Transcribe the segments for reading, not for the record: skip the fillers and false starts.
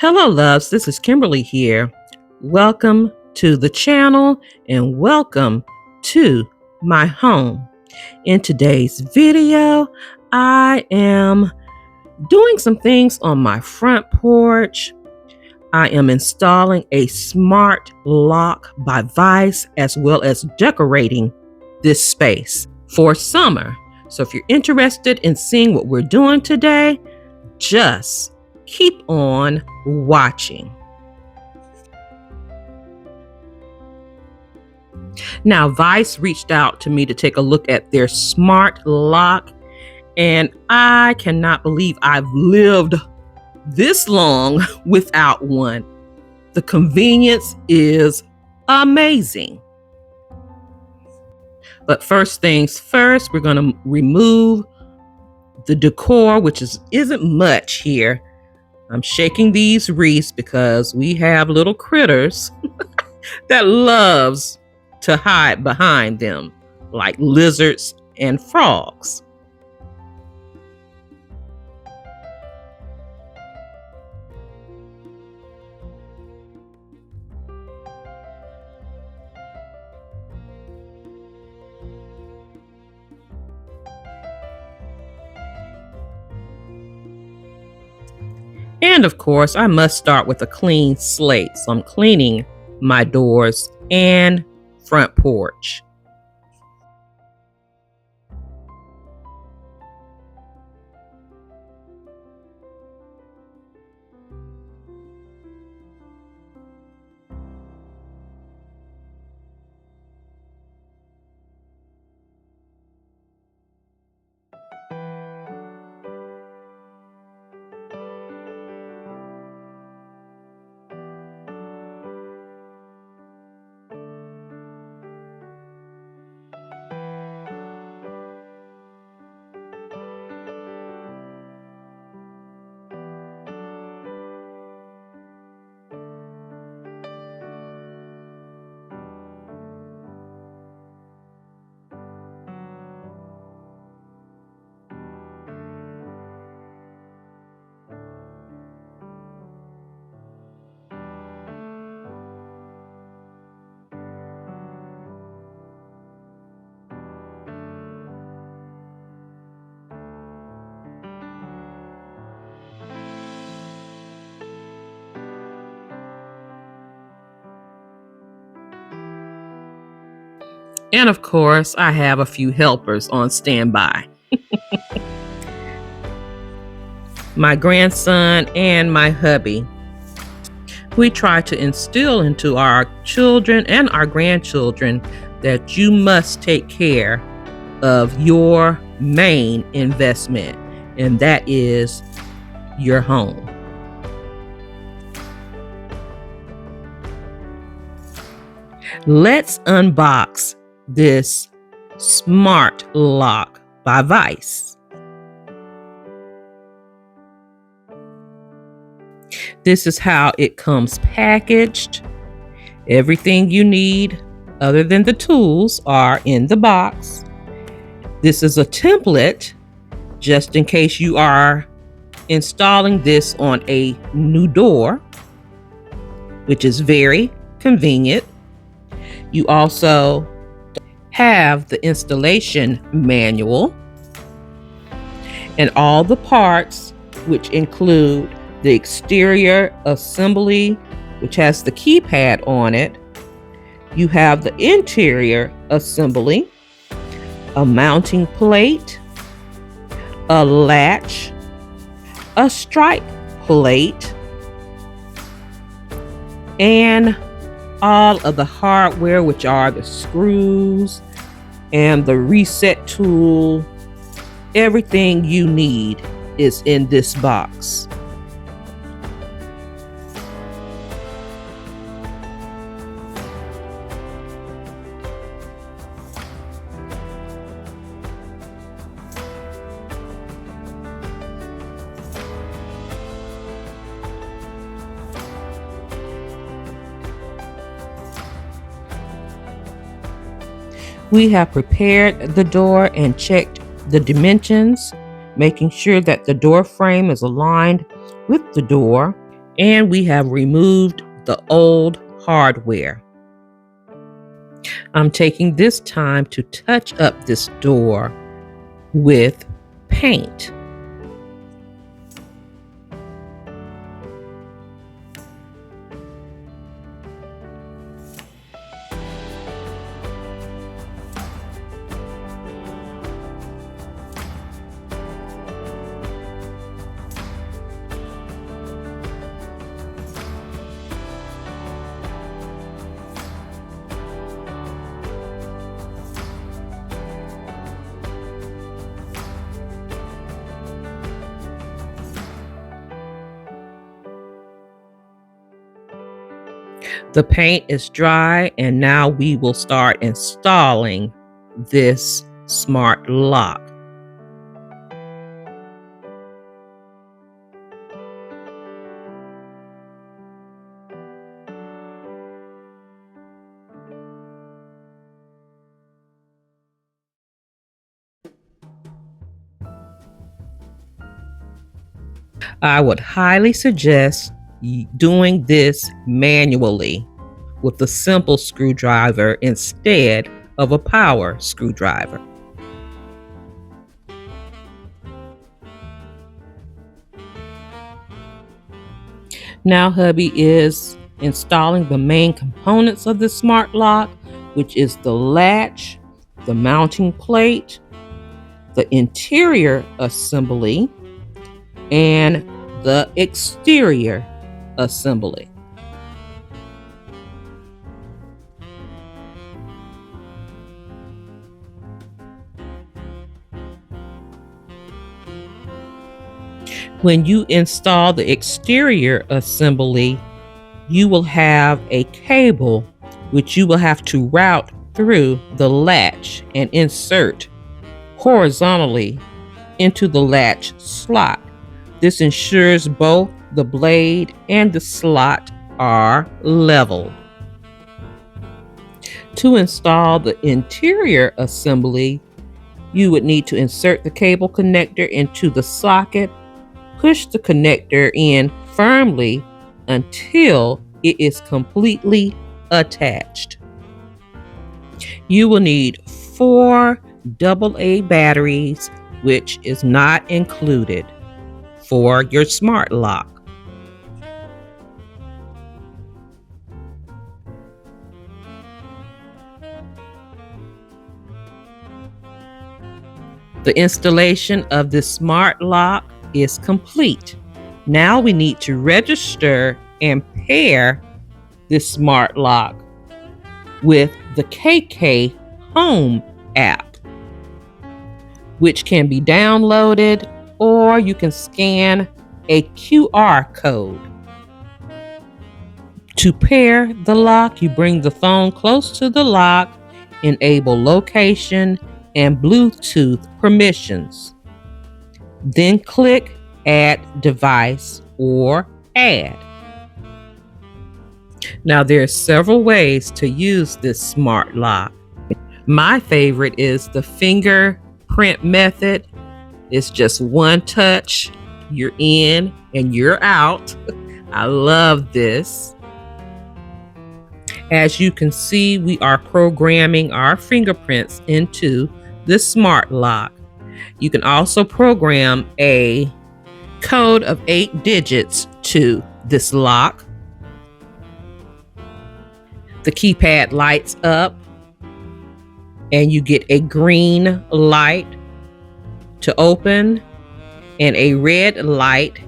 Hello, loves. This is Kimberly here. Welcome to the channel and welcome to my home. In today's video, I am doing some things on my front porch. I am installing a smart lock by Veise as well as decorating this space for summer. So if you're interested in seeing what we're doing today, just keep on watching. Now, Veise reached out to me to take a look at their smart lock, and I cannot believe I've lived this long without one. The convenience is amazing. But first things first, we're going to remove the decor, which isn't much here. I'm shaking these wreaths because we have little critters that loves to hide behind them, like lizards and frogs. And of course, I must start with a clean slate. So I'm cleaning my doors and front porch. And of course, I have a few helpers on standby. My grandson and my hubby. We try to instill into our children and our grandchildren that you must take care of your main investment, and that is your home. Let's unbox this smart lock by Veise. This is how it comes packaged. Everything you need other than the tools are in the box. This is a template just in case you are installing this on a new door, which is very convenient. You also have the installation manual and all the parts, which include the exterior assembly, which has the keypad on it. You have the interior assembly, a mounting plate, a latch, a strike plate, and all of the hardware, which are the screws and the reset tool. Everything you need is in this box. We have prepared the door and checked the dimensions, making sure that the door frame is aligned with the door. And we have removed the old hardware. I'm taking this time to touch up this door with paint. The paint is dry, and now we will start installing this smart lock. I would highly suggest doing this manually with a simple screwdriver instead of a power screwdriver. Now hubby is installing the main components of the smart lock, which is the latch, the mounting plate, the interior assembly, and the exterior assembly. When you install the exterior assembly, you will have a cable which you will have to route through the latch and insert horizontally into the latch slot. This ensures both the blade and the slot are level. To install the interior assembly, you would need to insert the cable connector into the socket, push the connector in firmly until it is completely attached. You will need 4 AA batteries, which is not included, for your smart lock. The installation of this smart lock is complete. Now we need to register and pair this smart lock with the KK Home app, which can be downloaded, or you can scan a QR code. To pair the lock, you bring the phone close to the lock, enable location and Bluetooth permissions. Then click Add Device or Add. Now there are several ways to use this smart lock. My favorite is the fingerprint method. It's just one touch, you're in and you're out. I love this. As you can see, we are programming our fingerprints into this smart lock. You can also program a code of 8 digits to this lock. The keypad lights up and you get a green light to open and a red light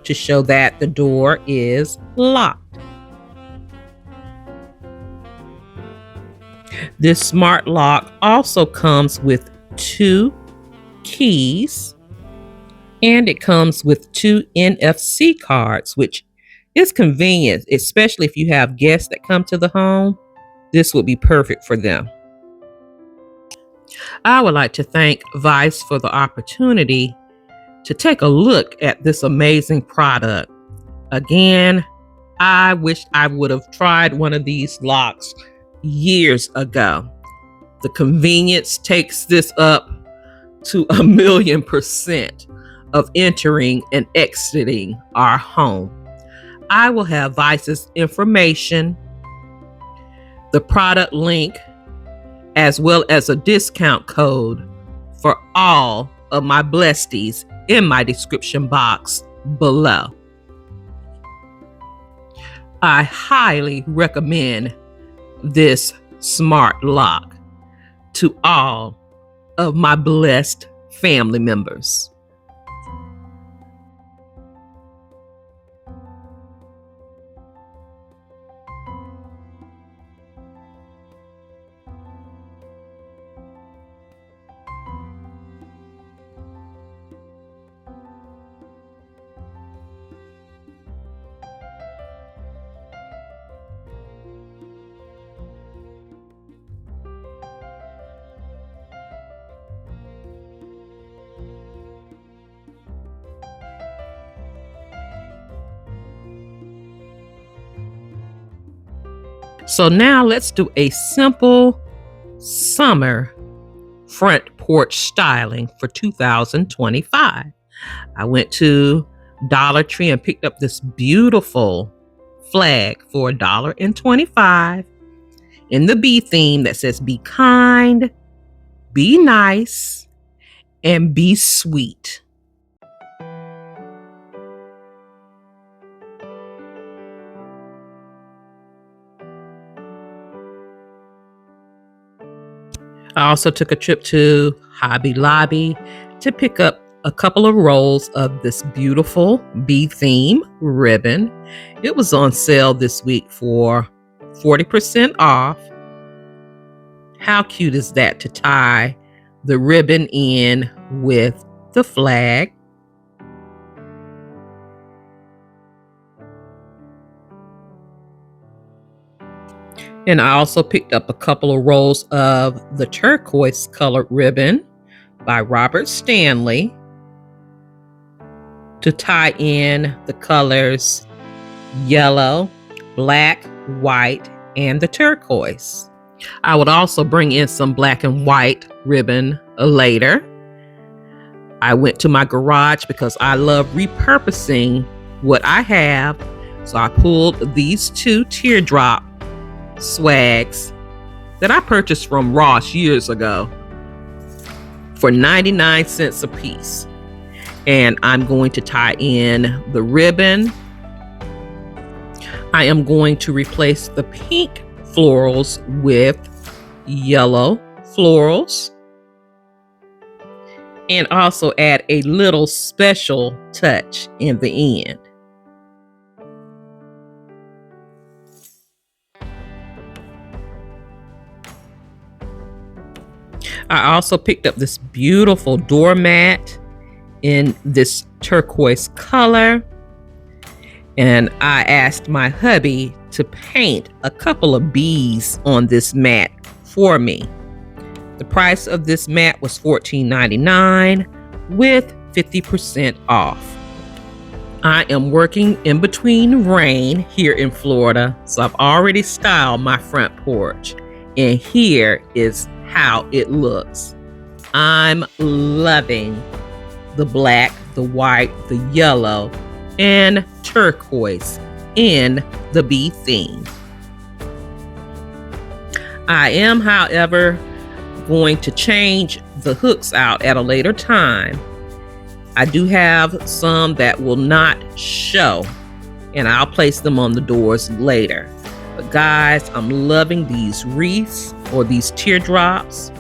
to show that the door is locked. This smart lock also comes with 2 keys, and it comes with 2 NFC cards, which is convenient, especially if you have guests that come to the home. This would be perfect for them. I would like to thank Veise for the opportunity to take a look at this amazing product. Again, I wish I would have tried one of these locks years ago. The convenience takes this up to 1,000,000% of entering and exiting our home. I will have Veise's information, the product link, as well as a discount code for all of my blesties in my description box below. I highly recommend this smart lock to all of my blessed family members. So now let's do a simple summer front porch styling for 2025. I went to Dollar Tree and picked up this beautiful flag for $1.25 in the bee theme that says be kind, be nice, and be sweet. I also took a trip to Hobby Lobby to pick up a couple of rolls of this beautiful bee theme ribbon. It was on sale this week for 40% off. How cute is that to tie the ribbon in with the flag? And I also picked up a couple of rolls of the turquoise colored ribbon by Robert Stanley to tie in the colors yellow, black, white, and the turquoise. I would also bring in some black and white ribbon later. I went to my garage because I love repurposing what I have. So I pulled these two teardrop swags that I purchased from Ross years ago for 99 cents a piece. And I'm going to tie in the ribbon. I am going to replace the pink florals with yellow florals and also add a little special touch in the end. I also picked up this beautiful doormat in this turquoise color. And I asked my hubby to paint a couple of bees on this mat for me. The price of this mat was $14.99 with 50% off. I am working in between rain here in Florida, so I've already styled my front porch. And here is how it looks. I'm loving the black, the white, the yellow, and turquoise in the bee theme. I am, however, going to change the hooks out at a later time. I do have some that will not show, and I'll place them on the doors later. But guys, I'm loving these wreaths or these teardrops.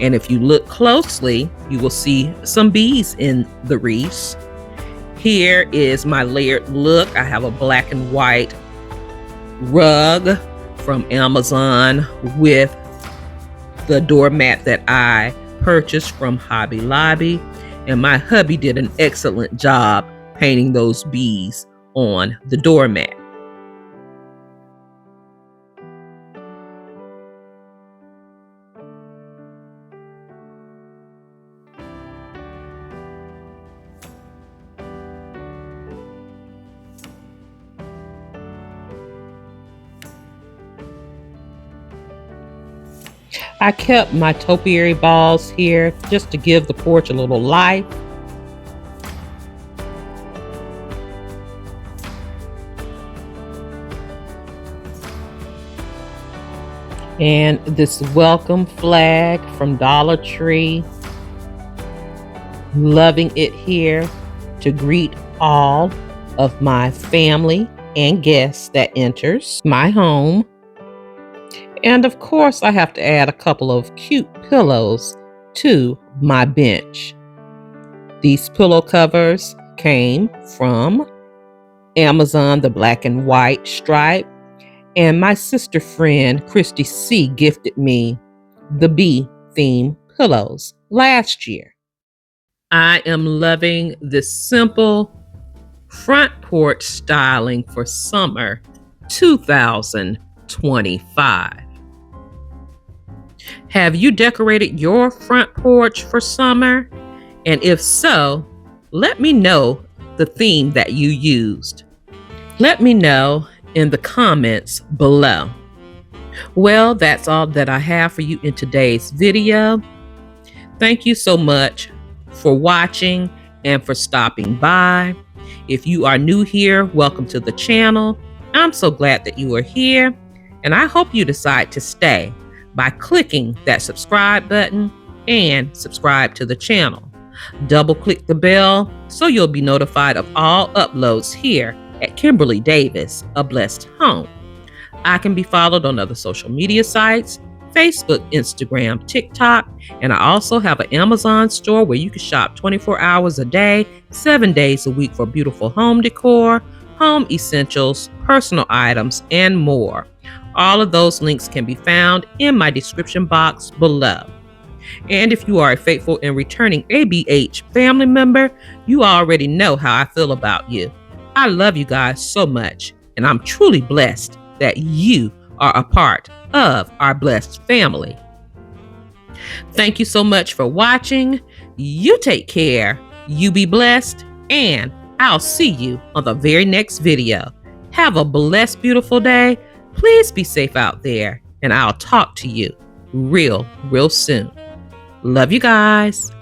And if you look closely, you will see some bees in the wreaths. Here is my layered look. I have a black and white rug from Amazon with the doormat that I purchased from Hobby Lobby. And my hubby did an excellent job painting those bees on the doormat. I kept my topiary balls here just to give the porch a little life. And this welcome flag from Dollar Tree. Loving it here to greet all of my family and guests that enters my home. And of course, I have to add a couple of cute pillows to my bench. These pillow covers came from Amazon, the black and white stripe. And my sister friend, Christy C, gifted me the bee theme pillows last year. I am loving this simple front porch styling for summer 2025. Have you decorated your front porch for summer? And if so, let me know the theme that you used. Let me know in the comments below. Well, that's all that I have for you in today's video. Thank you so much for watching and for stopping by. If you are new here, welcome to the channel. I'm so glad that you are here, and I hope you decide to stay by clicking that subscribe button and subscribe to the channel. Double click the bell so you'll be notified of all uploads here at Kimberly Davis, A Blessed Home. I can be followed on other social media sites, Facebook, Instagram, TikTok, and I also have an Amazon store where you can shop 24 hours a day, 7 days a week for beautiful home decor, home essentials, personal items, and more. All of those links can be found in my description box below. And if you are a faithful and returning ABH family member, you already know how I feel about you. I love you guys so much, and I'm truly blessed that you are a part of our blessed family. Thank you so much for watching. You take care, you be blessed, and I'll see you on the very next video. Have a blessed, beautiful day. Please be safe out there, and I'll talk to you real soon. Love you guys.